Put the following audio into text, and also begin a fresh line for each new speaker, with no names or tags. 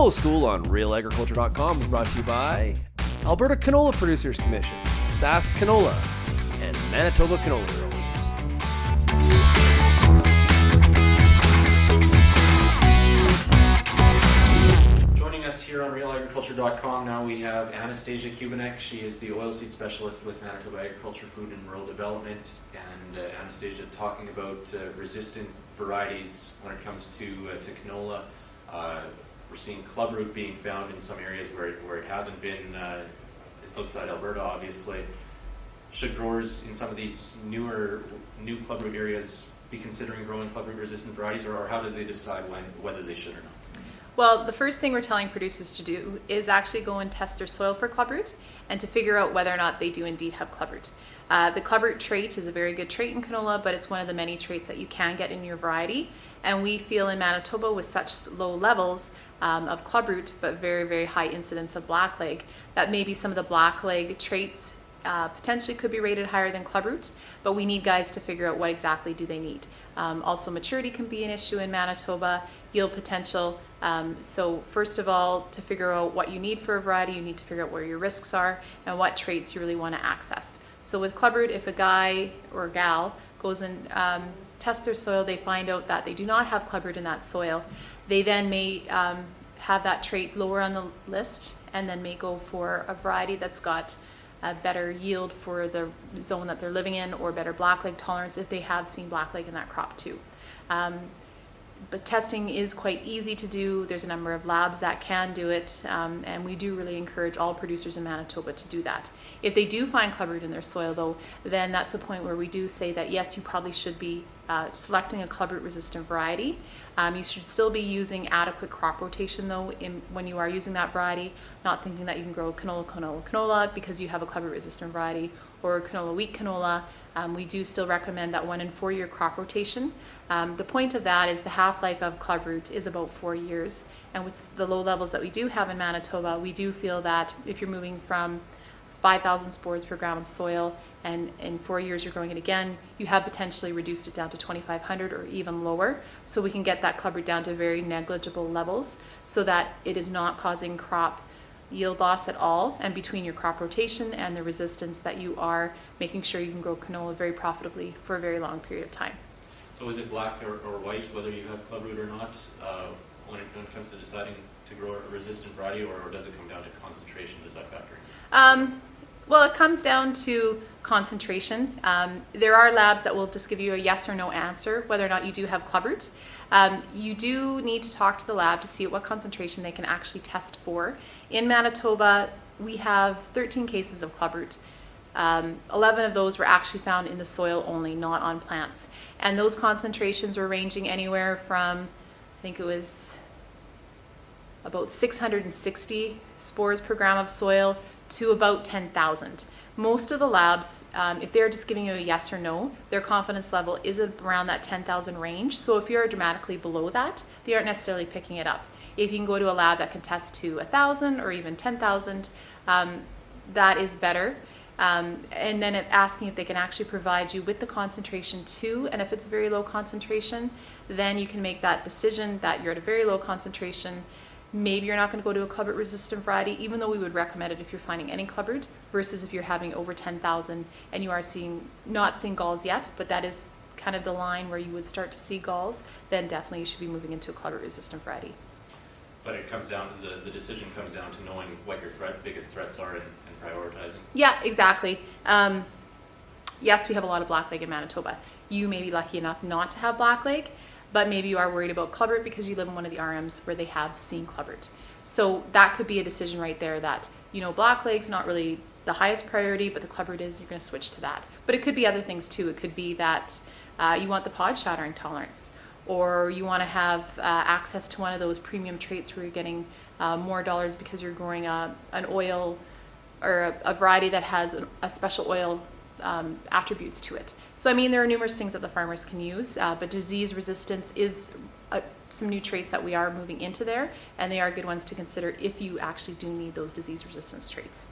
Canola School on RealAgriculture.com is brought to you by Alberta Canola Producers Commission, SAS Canola, and Manitoba Canola Growers.
Joining us here on RealAgriculture.com now we have Anastasia Kubinec. She is the oilseed specialist with Manitoba Agriculture, Food and Rural Development. And Anastasia talking about resistant varieties when it comes to canola. We're seeing clubroot being found in some areas where it hasn't been outside Alberta, obviously. Should growers in some of these new clubroot areas be considering growing clubroot-resistant varieties, or how do they decide whether they should or not?
Well, the first thing we're telling producers to do is actually go and test their soil for clubroot and to figure out whether or not they do indeed have clubroot. The clubroot trait is a very good trait in canola, but it's one of the many traits that you can get in your variety. And we feel in Manitoba, with such low levels of clubroot, but very, very high incidence of blackleg, that maybe some of the blackleg traits potentially could be rated higher than clubroot, but we need guys to figure out what exactly do they need. Also, maturity can be an issue in Manitoba, yield potential. So first of all, to figure out what you need for a variety, you need to figure out where your risks are and what traits you really want to access. So with clubroot, if a guy or a gal goes and tests their soil, they find out that they do not have clubroot in that soil, they then may have that trait lower on the list and then may go for a variety that's got a better yield for the zone that they're living in, or better blackleg tolerance if they have seen blackleg in that crop too. But testing is quite easy to do. There's a number of labs that can do it, and we do really encourage all producers in Manitoba to do that. If they do find clubroot in their soil though, then that's a point where we do say that yes, you probably should be selecting a clubroot-resistant variety. You should still be using adequate crop rotation though when you are using that variety, not thinking that you can grow canola because you have a clubroot-resistant variety, or canola wheat canola. We do still recommend that 1 and 4 year crop rotation. The point of that is the half-life of clubroot is about 4 years, and with the low levels that we do have in Manitoba, we do feel that if you're moving from 5,000 spores per gram of soil and in 4 years you're growing it again, you have potentially reduced it down to 2,500 or even lower, so we can get that clubroot down to very negligible levels so that it is not causing crop yield loss at all, and between your crop rotation and the resistance, that you are making sure you can grow canola very profitably for a very long period of time.
So is it black or white, whether you have clubroot or not, when it comes to deciding to grow a resistant variety, or does it come down to concentration? Does that factor in?
Well, it comes down to concentration. There are labs that will just give you a yes or no answer whether or not you do have clubroot. You do need to talk to the lab to see at what concentration they can actually test for. In Manitoba, we have 13 cases of clubroot. 11 of those were actually found in the soil only, not on plants. And those concentrations were ranging anywhere from, I think it was about 660 spores per gram of soil to about 10,000. Most of the labs, if they're just giving you a yes or no, their confidence level is around that 10,000 range. So if you're dramatically below that, they aren't necessarily picking it up. If you can go to a lab that can test to 1,000 or even 10,000, that is better. And then asking if they can actually provide you with the concentration too, and if it's a very low concentration, then you can make that decision that you're at a very low concentration. Maybe you're not going to go to a clubroot-resistant variety, even though we would recommend it if you're finding any clubroot, versus if you're having over 10,000 and you are not seeing galls yet, but that is kind of the line where you would start to see galls, then definitely you should be moving into a clubroot-resistant variety.
But it comes down to the decision comes down to knowing what your biggest threats are and prioritizing. Yeah,
exactly. Yes, we have a lot of blackleg in Manitoba. You may be lucky enough not to have blackleg, but maybe you are worried about clubroot because you live in one of the RMs where they have seen clubroot. So that could be a decision right there that, blackleg's not really the highest priority, but the clubroot is, you're going to switch to that. But it could be other things too. It could be that you want the pod shattering tolerance, or you want to have access to one of those premium traits where you're getting more dollars because you're growing an oil or a variety that has a special oil attributes to it. So there are numerous things that the farmers can use, but disease resistance is some new traits that we are moving into there, and they are good ones to consider if you actually do need those disease resistance traits.